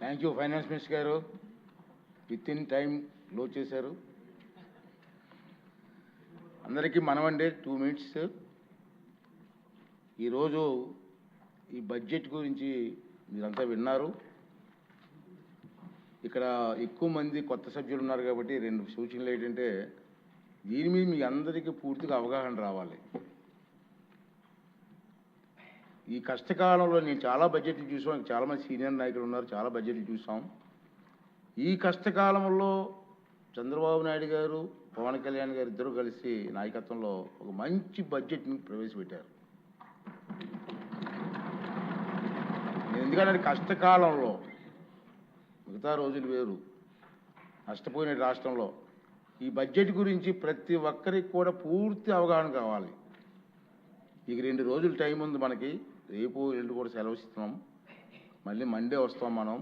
Thank you finance minister గారు. With in time close చేశారు. అందరికీ మనమండి 2 minutes. ఈరోజు ఈ బడ్జెట్ గురించి మీరంతా విన్నారు. ఇక్కడ ఎక్కువ మంది కొత్త సభ్యులు ఉన్నారు కాబట్టి 2 సూచనలు ఏంటంటే, దీని మీద మీ అందరికీ పూర్తిగా అవగాహన రావాలి. ఈ కష్టకాలంలో నేను చాలా బడ్జెట్లు చూసాం, చాలామంది సీనియర్ నాయకులు ఉన్నారు, చాలా బడ్జెట్లు చూసాం. ఈ కష్టకాలంలో చంద్రబాబు నాయుడు గారు, పవన్ కళ్యాణ్ గారు ఇద్దరు కలిసి నాయకత్వంలో ఒక మంచి బడ్జెట్ని ప్రవేశపెట్టారు. ఎందుకంటే కష్టకాలంలో మిగతా రోజులు వేరు, నష్టపోయిన రాష్ట్రంలో ఈ బడ్జెట్ గురించి ప్రతి ఒక్కరికి కూడా పూర్తి అవగాహన కావాలి. ఇక 2 రోజులు టైం ఉంది మనకి. రేపు ఎల్లుండి కూడా సెలవు ఇస్తున్నాం. మళ్ళీ మండే వస్తాం మనం.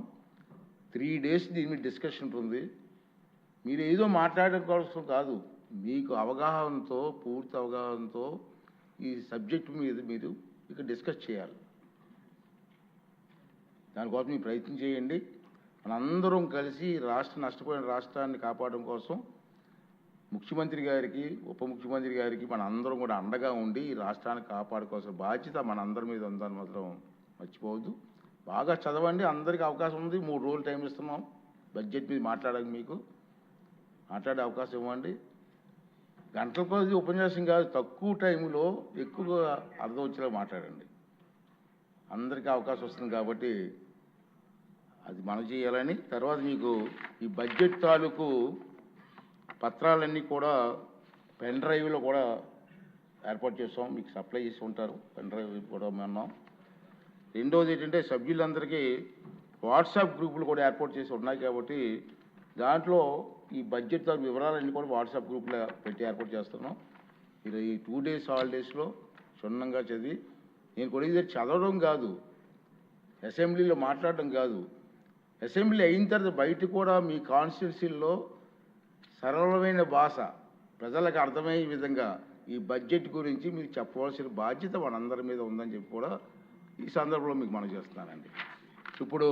3 days దీని మీద డిస్కషన్ ఉంటుంది. మీరు ఏదో మాట్లాడడం కోసం కాదు, మీకు అవగాహనతో, పూర్తి అవగాహనతో ఈ సబ్జెక్టు మీద మీరు ఇక డిస్కస్ చేయాలి. దానికోసం మీరు ప్రయత్నం చేయండి. మనందరం కలిసి నష్టపోయిన రాష్ట్రాన్ని కాపాడడం కోసం ముఖ్యమంత్రి గారికి, ఉప ముఖ్యమంత్రి గారికి మనందరం కూడా అండగా ఉండి ఈ రాష్ట్రాన్ని కాపాడుకోవాల్సిన బాధ్యత మనందరి మీద ఉందని మాత్రం మర్చిపోవద్దు. బాగా చదవండి. అందరికీ అవకాశం ఉంది. 3 రోజులు టైం ఇస్తున్నాం బడ్జెట్ మీద మాట్లాడడానికి. మీకు మాట్లాడే అవకాశం ఇవ్వండి. గంటల కొద్ది ఉపన్యాసం కాదు, తక్కువ టైంలో ఎక్కువగా అర్థం వచ్చేలా మాట్లాడండి. అందరికీ అవకాశం వస్తుంది కాబట్టి అది మనం చేయాలని. తర్వాత మీకు ఈ బడ్జెట్ తాలూకు పత్రాలన్నీ కూడా పెన్ డ్రైవ్లో కూడా ఏర్పాటు చేస్తాం, మీకు సప్లై చేసి ఉంటారు. పెన్ డ్రైవ్ కూడా ఉన్నాం. రెండవది ఏంటంటే, సభ్యులందరికీ వాట్సాప్ గ్రూపులు కూడా ఏర్పాటు చేసి ఉన్నాయి కాబట్టి దాంట్లో ఈ బడ్జెట్ వివరాలన్నీ కూడా వాట్సాప్ గ్రూపులో పెట్టి ఏర్పాటు చేస్తున్నాం. మీరు ఈ 2 days హాలిడేస్లో క్షుణ్ణంగా చదివి, నేను కూడా ఇది చదవడం కాదు, అసెంబ్లీలో మాట్లాడడం కాదు, అసెంబ్లీ అయిన తర్వాత బయట కూడా మీ కాన్స్టిట్యున్సీల్లో సరళమైన భాష ప్రజలకు అర్థమయ్యే విధంగా ఈ బడ్జెట్ గురించి మీరు చెప్పవలసిన బాధ్యత మనందరి మీద ఉందని చెప్పి కూడా ఈ సందర్భంలో మీకు మనం చేస్తున్నానండి. ఇప్పుడు